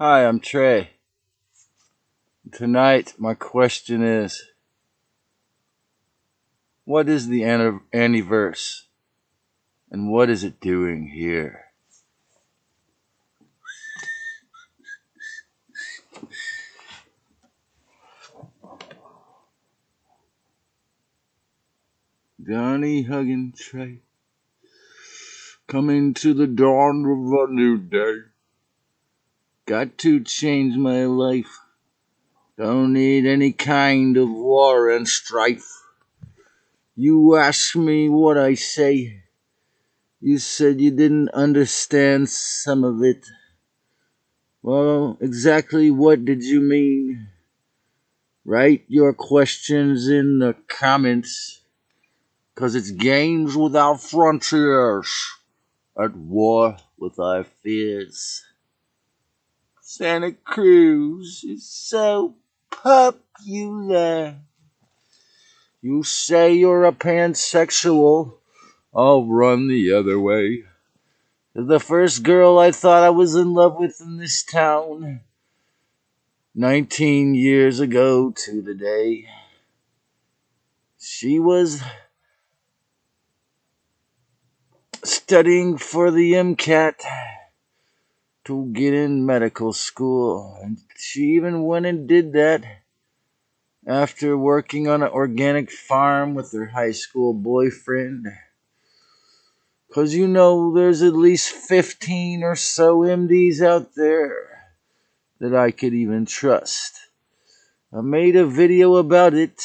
Hi, I'm Trey. Tonight, my question is, what is the Antiverse, and what is it doing here? Johnny hugging Trey, coming to the dawn of a new day. Got to change my life. Don't need any kind of war and strife. You ask me what I say. You said you didn't understand some of it. Well, exactly what did you mean? Write your questions in the comments, 'cause it's games without frontiers, at war with our fears. Santa Cruz is so popular. You say you're a pansexual, I'll run the other way. The first girl I thought I was in love with in this town, 19 years ago to the day. She was studying for the MCAT to get in medical school. And she even went and did that after working on an organic farm with her high school boyfriend. 'Cause there's at least 15 or so MDs out there that I could even trust. I made a video about it.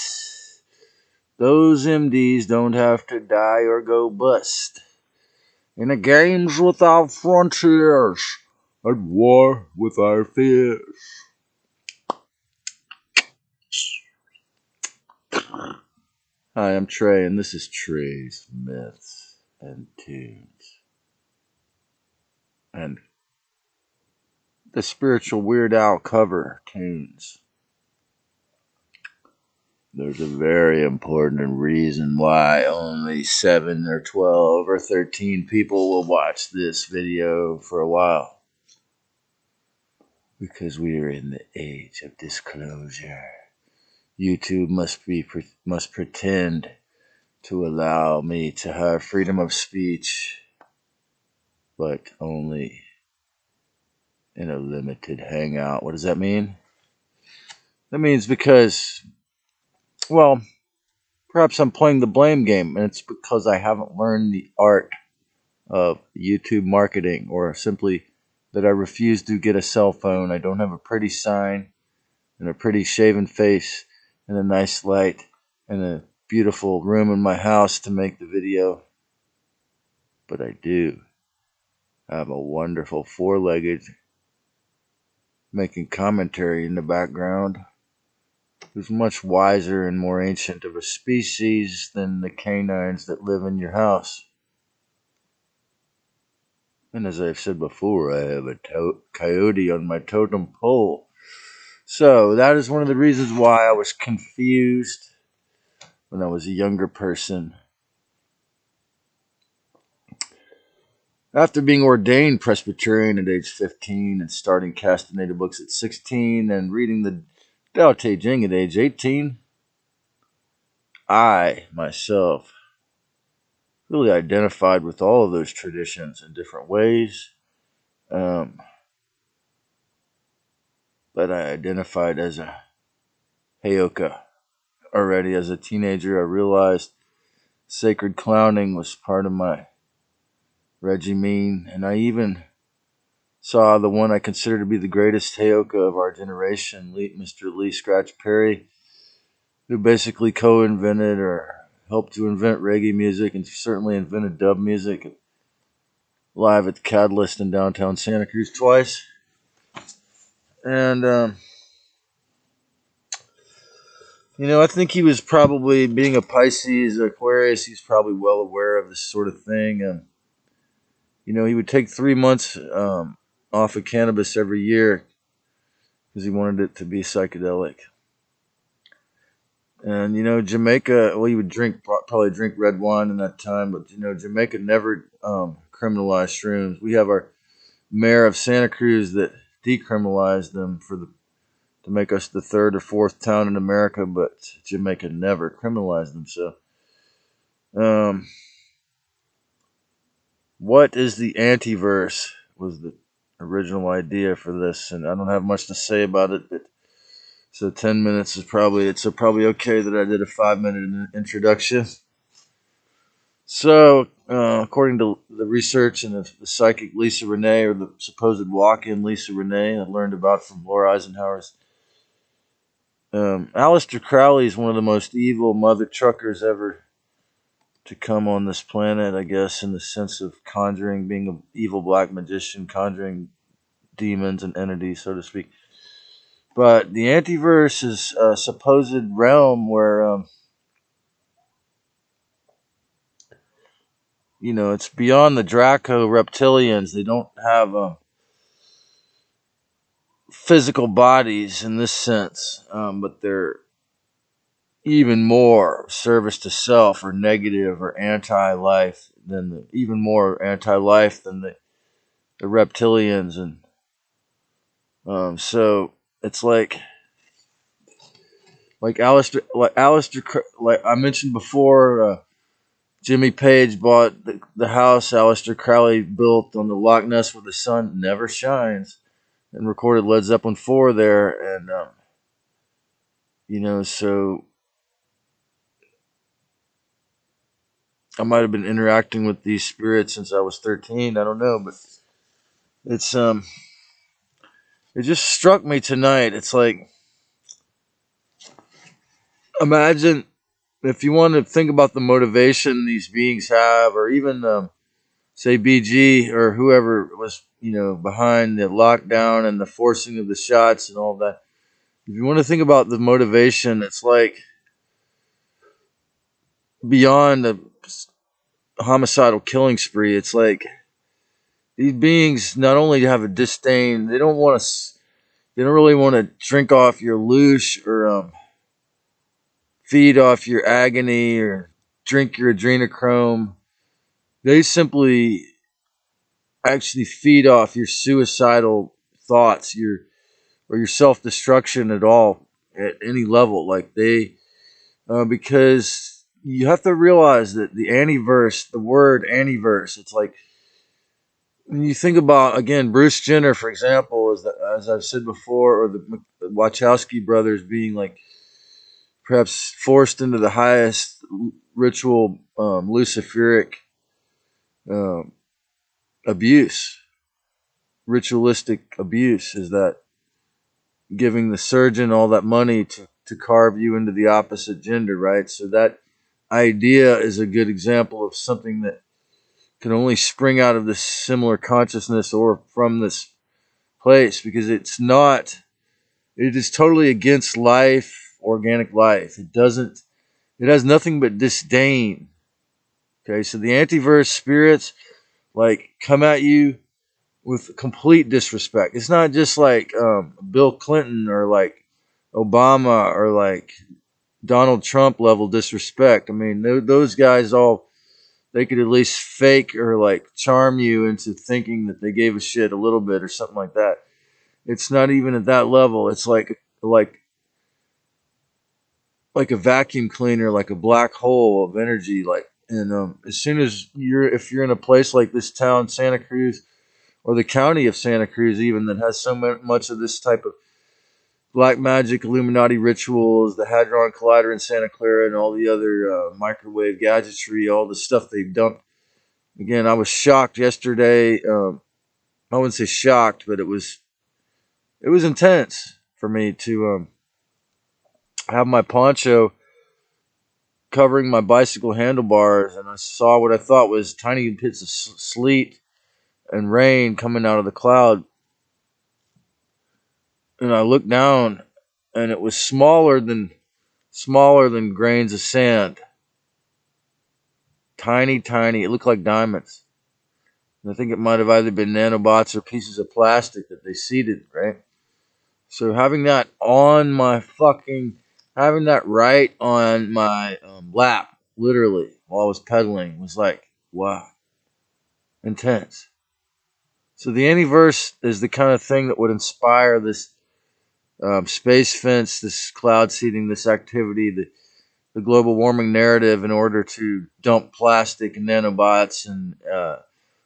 Those MDs don't have to die or go bust. In the games without frontiers, at war with our fears. Hi, I'm Trey, and this is Trey's Myths and Tunes. And the spiritual Weird Al cover tunes. There's a very important reason why only 7 or 12 or 13 people will watch this video for a while. Because we are in the age of disclosure. YouTube must pretend to allow me to have freedom of speech, but only in a limited hangout. What does that mean? That means because, well, perhaps I'm playing the blame game, and it's because I haven't learned the art of YouTube marketing, or simply that I refuse to get a cell phone. I don't have a pretty sign and a pretty shaven face and a nice light and a beautiful room in my house to make the video. But I do have a wonderful four-legged making commentary in the background, who's much wiser and more ancient of a species than the canines that live in your house. And as I've said before, I have a coyote on my totem pole. So that is one of the reasons why I was confused when I was a younger person. After being ordained Presbyterian at age 15 and starting Castaneda books at 16 and reading the Tao Te Ching at age 18, I, myself, really identified with all of those traditions in different ways. But I identified as a Heyoka. Already as a teenager, I realized sacred clowning was part of my regimen, and I even saw the one I consider to be the greatest Heyoka of our generation, Mr. Lee Scratch Perry, who basically co-invented or helped to invent reggae music and certainly invented dub music live at the Catalyst in downtown Santa Cruz twice. And, I think he was probably, being a Pisces, Aquarius, he's probably well aware of this sort of thing. And, he would take 3 months off of cannabis every year because he wanted it to be psychedelic. And, Jamaica, well, he would probably drink red wine in that time, but, Jamaica never criminalized shrooms. We have our mayor of Santa Cruz that decriminalize them to make us the third or fourth town in America, but Jamaica never criminalized them. So, what is the antiverse? Was the original idea for this, and I don't have much to say about it. But so 10 minutes is probably okay that I did a 5-minute introduction. So, according to the research and the psychic Lisa Rene, or the supposed walk-in Lisa Rene, I learned about from Laura Eisenhower's. Alester Crowley is one of the most evil mother truckers ever to come on this planet, I guess, in the sense of conjuring, being an evil black magician, conjuring demons and entities, so to speak. But the antiverse is a supposed realm where, it's beyond the Draco reptilians. They don't have physical bodies in this sense, but they're even more service to self or negative or anti-life even more anti-life than the reptilians. And so it's like Alester, like I mentioned before, Jimmy Page bought the house Alester Crowley built on the Loch Ness where the sun never shines, and recorded Led Zeppelin 4 there. And so I might have been interacting with these spirits since I was 13. I don't know, but it's it just struck me tonight. It's like, imagine if you want to think about the motivation these beings have, or even say BG or whoever was behind the lockdown and the forcing of the shots and all that. If you want to think about the motivation, it's like beyond a homicidal killing spree. It's like these beings not only have a disdain, they don't really want to drink off your loosh or feed off your agony or drink your adrenochrome. They simply actually feed off your suicidal thoughts, your self-destruction at all, at any level. Like because you have to realize that the word antiverse, it's like when you think about, again, Bruce Jenner, for example, as I've said before, or the Wachowski brothers being like perhaps forced into the highest ritual luciferic um, abuse, ritualistic abuse, is that giving the surgeon all that money to carve you into the opposite gender, right? So that idea is a good example of something that can only spring out of this similar consciousness or from this place, because it is totally against life, organic life. It has nothing but disdain. Okay, so the antiverse spirits like come at you with complete disrespect. It's not just like Bill Clinton or like Obama or like Donald Trump level disrespect. I mean, those guys they could at least fake or like charm you into thinking that they gave a shit a little bit or something like that. It's not even at that level. It's like a vacuum cleaner, like a black hole of energy. Like, and as soon as if you're in a place like this town, Santa Cruz, or the county of Santa Cruz, even, that has so much of this type of black magic, Illuminati rituals, the Hadron Collider in Santa Clara, and all the other microwave gadgetry, all the stuff they dumped. Again, I was shocked yesterday. I wouldn't say shocked, but it was intense for me to have my poncho covering my bicycle handlebars, and I saw what I thought was tiny bits of sleet and rain coming out of the cloud. And I looked down, and it was smaller than grains of sand. Tiny, tiny. It looked like diamonds. And I think it might have either been nanobots or pieces of plastic that they seeded, right? So having that right on my lap, literally, while I was pedaling, was like, wow, intense. So the antiverse is the kind of thing that would inspire this space fence, this cloud seeding, this activity, the global warming narrative in order to dump plastic and nanobots and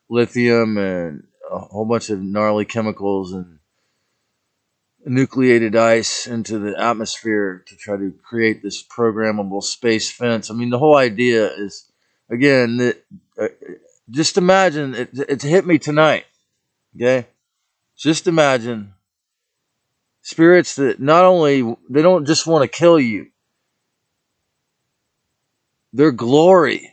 lithium and a whole bunch of gnarly chemicals and nucleated ice into the atmosphere to try to create this programmable space fence. I mean, the whole idea is, again, that just imagine it's hit me tonight. Okay, just imagine spirits that not only they don't just want to kill you, their glory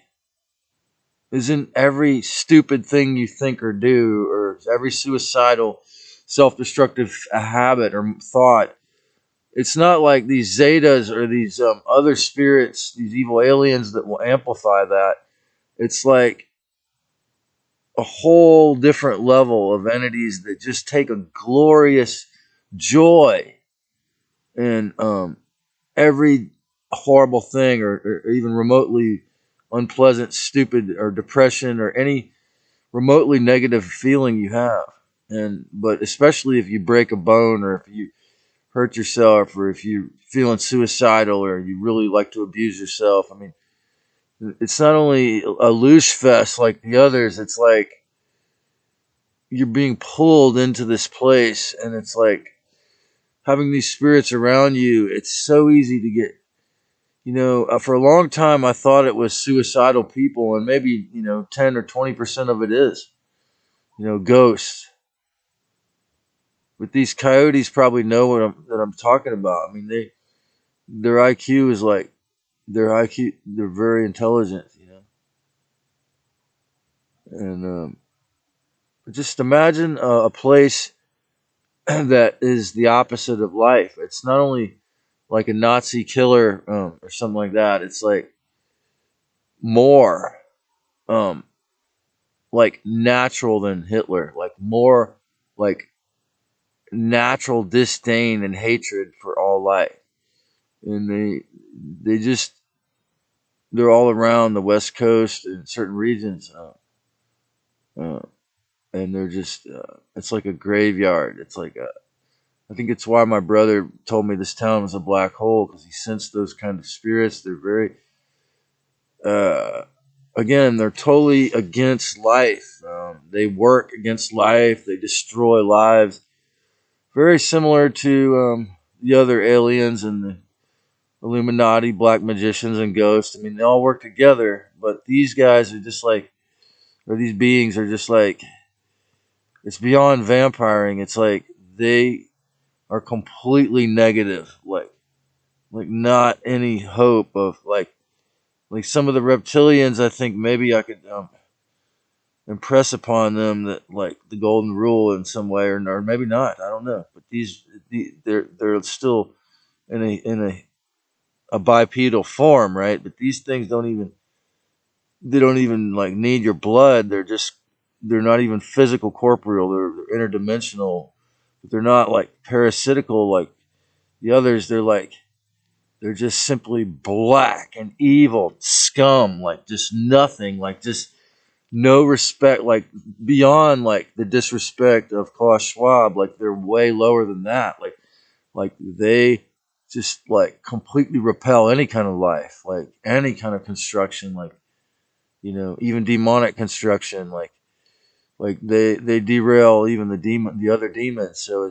is in every stupid thing you think or do, or every suicidal, self-destructive habit or thought. It's not like these zetas or these other spirits, these evil aliens that will amplify that. It's like a whole different level of entities that just take a glorious joy in every horrible thing or even remotely unpleasant, stupid, or depression or any remotely negative feeling you have. But especially if you break a bone or if you hurt yourself or if you're feeling suicidal or you really like to abuse yourself. I mean, it's not only a loose fest like the others, it's like you're being pulled into this place, and it's like having these spirits around you. It's so easy to get, for a long time I thought it was suicidal people, and maybe, 10 or 20% of it is, ghosts. But these coyotes probably know that I'm talking about. I mean, their IQ is like their IQ. They're very intelligent, And just imagine a place that is the opposite of life. It's not only like a Nazi killer or something like that. It's like more um, like natural than Hitler. Like more like natural disdain and hatred for all life. And they're all around the West Coast and certain regions. Uh, and they're just it's like a graveyard. It's like I think it's why my brother told me this town was a black hole, because he sensed those kind of spirits. They're very uh, again, they're totally against life. They work against life. They destroy lives. Very similar to the other aliens and the Illuminati, black magicians, and ghosts. I mean, they all work together, but these guys are just like, or these beings are just like, it's beyond vampiring. It's like they are completely negative, like not any hope of like some of the reptilians. I think maybe I could impress upon them that like the golden rule in some way, or maybe not. I don't know. But they're still in a bipedal form, right? But these things don't even like need your blood. They're not even physical corporeal. They're interdimensional, but they're not like parasitical like the others. They're just simply black and evil scum, like just nothing, like just no respect, like beyond like the disrespect of Klaus Schwab. Like they're way lower than that. Like they just like completely repel any kind of life, like any kind of construction, like even demonic construction, like they derail even the other demons. So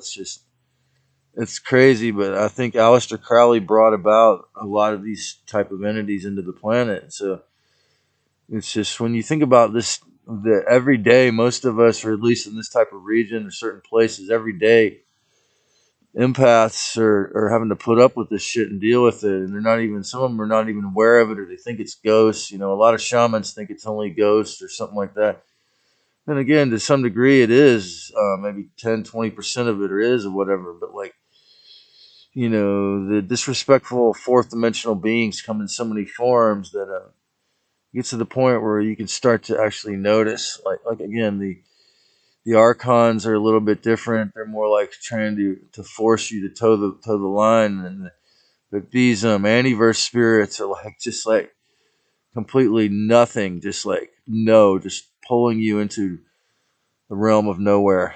it's crazy. But I think Alester Crowley brought about a lot of these type of entities into the planet. So it's just when you think about this, that every day, most of us, or at least in this type of region or certain places, every day, empaths are having to put up with this shit and deal with it. And they're not even, some of them are not even aware of it, or they think it's ghosts. A lot of shamans think it's only ghosts or something like that. And again, to some degree, it is maybe 10, 20% of it, or is, or whatever. But like, the disrespectful fourth dimensional beings come in so many forms that gets to the point where you can start to actually notice, like again, the archons are a little bit different. They're more like trying to force you to toe the line, and but these antiverse spirits are like just like completely nothing, just like no, just pulling you into the realm of nowhere.